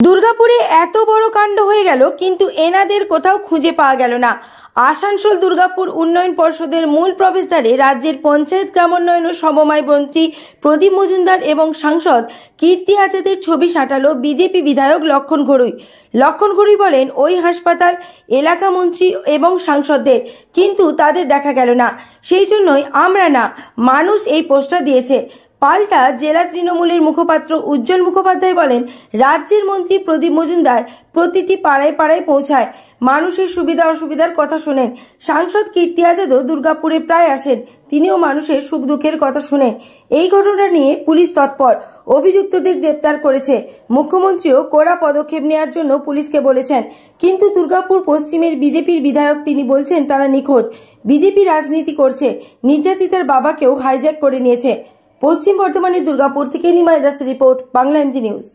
দুর্গাপুরে এত বড় কাণ্ড হয়ে গেল, কিন্তু এনাদের কোথাও খুঁজে পাওয়া গেল না। আসানসোল দুর্গাপুর উন্নয়ন পর্ষদের মূল প্রবেশদ্বারে রাজ্যের পঞ্চায়েত গ্রামোন্নয়ন ও সমবায় মন্ত্রী প্রদীপ মজুমদার এবং সাংসদ কীর্তি আজাদের ছবি সাঁটালো বিজেপি বিধায়ক লক্ষণ ঘড়ুই। লক্ষণ ঘড়ুই বলেন, ওই হাসপাতাল এলাকা মন্ত্রী এবং সাংসদদের, কিন্তু তাদের দেখা গেল না। সেই জন্যই আমরা না, মানুষ এই পোস্টার দিয়েছে। পাল্টা জেলা তৃণমূলের মুখপাত্র উজ্জ্বল মুখোপাধ্যায় বলেন, রাজ্যের মন্ত্রী প্রদীপ মজুমদার প্রতিটি পাড়ায় পাড়ায় পৌঁছায়, মানুষের সুবিধা অসুবিধার কথা শোনেন। সাংসদ কীর্তি আজাদও দুর্গাপুরে প্রায় আসেন, তিনিও মানুষের সুখ দুঃখের কথা শুনেন। এই ঘটনা নিয়ে পুলিশ তৎপর, অভিযুক্তদের গ্রেপ্তার করেছে। মুখ্যমন্ত্রীও কড়া পদক্ষেপ নেওয়ার জন্য পুলিশকে বলেছেন। কিন্তু দুর্গাপুর পশ্চিমের বিজেপির বিধায়ক তিনি বলছেন তারা নিখোঁজ, বিজেপি রাজনীতি করছে, নির্যাতিতার বাবাকেও হাইজ্যাক করে নিয়েছে। পশ্চিম বর্ধমানের দুর্গাপুর থেকে নিমাই দাসের রিপোর্ট, বাংলা এমজি নিউজ।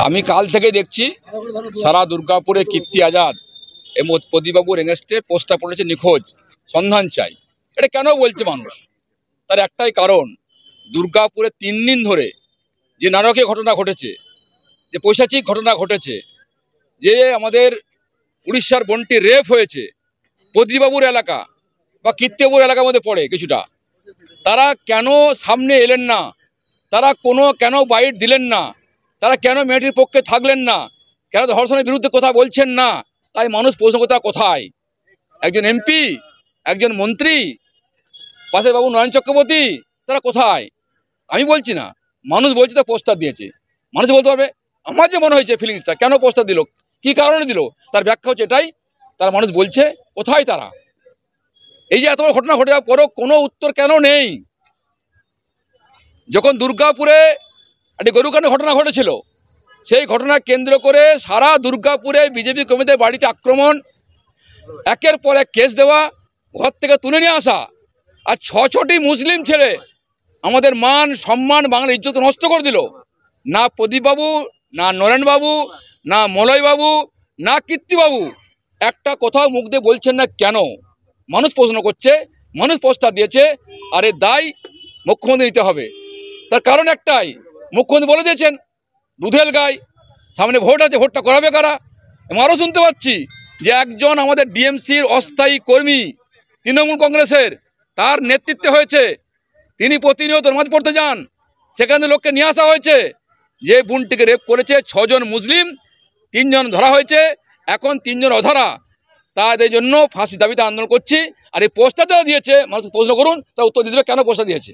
আমি কাল থেকে দেখছি সারা দুর্গাপুরে কীর্তি আজাদ এবং প্রদীপবাবুর এগেনস্টে পোস্টার পড়েছে, নিখোঁজ, সন্ধান চাই। এটা কেন বলছে মানুষ? তার একটাই কারণ, দুর্গাপুরে 3 দিন ধরে যে নারকীয় ঘটনা ঘটেছে, যে পৈশাচিক ঘটনা ঘটেছে, যে আমাদের উড়িষ্যার বনটি রেপ হয়েছে, প্রদীপবাবুর এলাকা বা কীর্তিবাবুর এলাকার মধ্যে পড়ে কিছুটা, তারা কেন সামনে এলেন না? তারা কেন বাইট দিলেন না? তারা কেন মেয়েটির পক্ষে থাকলেন না? কেন ধর্ষণের বিরুদ্ধে কথা বলছেন না? তাই মানুষ প্রশ্ন করতে, কোথায় একজন এমপি, একজন মন্ত্রী, পাশে বাবু নয়ন চক্রবর্তী, তারা কোথায়? আমি বলছি না, মানুষ বলছে তো পোস্টার দিয়েছে। মানুষ বলতে পারবে আমার যে মনে হয়েছে ফিলিংসটা, কেন পোস্টার দিল, কি কারণে দিল, তার ব্যাখ্যা হচ্ছে এটাই। তার মানুষ বলছে কোথায় তারা? এই যে এত বড় ঘটনা ঘটে যাওয়ার পরও কোনো উত্তর কেন নেই? যখন দুর্গাপুরে একটি গরুকাণ্ডের ঘটনা ঘটেছিল, সেই ঘটনা কেন্দ্র করে সারা দুর্গাপুরে বিজেপি কর্মীদের বাড়িতে আক্রমণ, একের পর এক কেস দেওয়া, ঘর থেকে তুলে নিয়ে আসা, আর 6টি মুসলিম ছেলে আমাদের মান সম্মান বাংলার ইজ্জত নষ্ট করে দিল। না প্রদীপবাবু, না নরেনবাবু, না মলয়বাবু, না কীর্তিবাবু একটা কোথাও মুখ দিয়ে বলছেন না কেন? মানুষ প্রশ্ন করছে, মানুষ প্রস্তাব দিয়েছে, আর এর দায় মুখ্যমন্ত্রী নিতে হবে। তার কারণ একটাই, মুখ্যমন্ত্রী বলে দিয়েছেন দুধেল গায়, সামনে ভোট আছে, ভোটটা করাবে কারা? এবং আরও শুনতে পাচ্ছি যে একজন আমাদের ডিএমসির অস্থায়ী কর্মী, তৃণমূল কংগ্রেসের, তার নেতৃত্বে হয়েছে, তিনি প্রতিনিয়ত নামাজ পড়তে যান, সেখানে লোককে নিয়ে আসা হয়েছে, যে বোনটিকে রেপ করেছে। 6 জন মুসলিম, 3 জন ধরা হয়েছে, এখন 3 জন অধরা। তাদের জন্য ফাঁসি দাবিতে আন্দোলন করছি। আর এই পোস্টার যারা দিয়েছে, মানুষ প্রশ্ন করুন, তা উত্তর দিতে কেন পোস্টার দিয়েছে।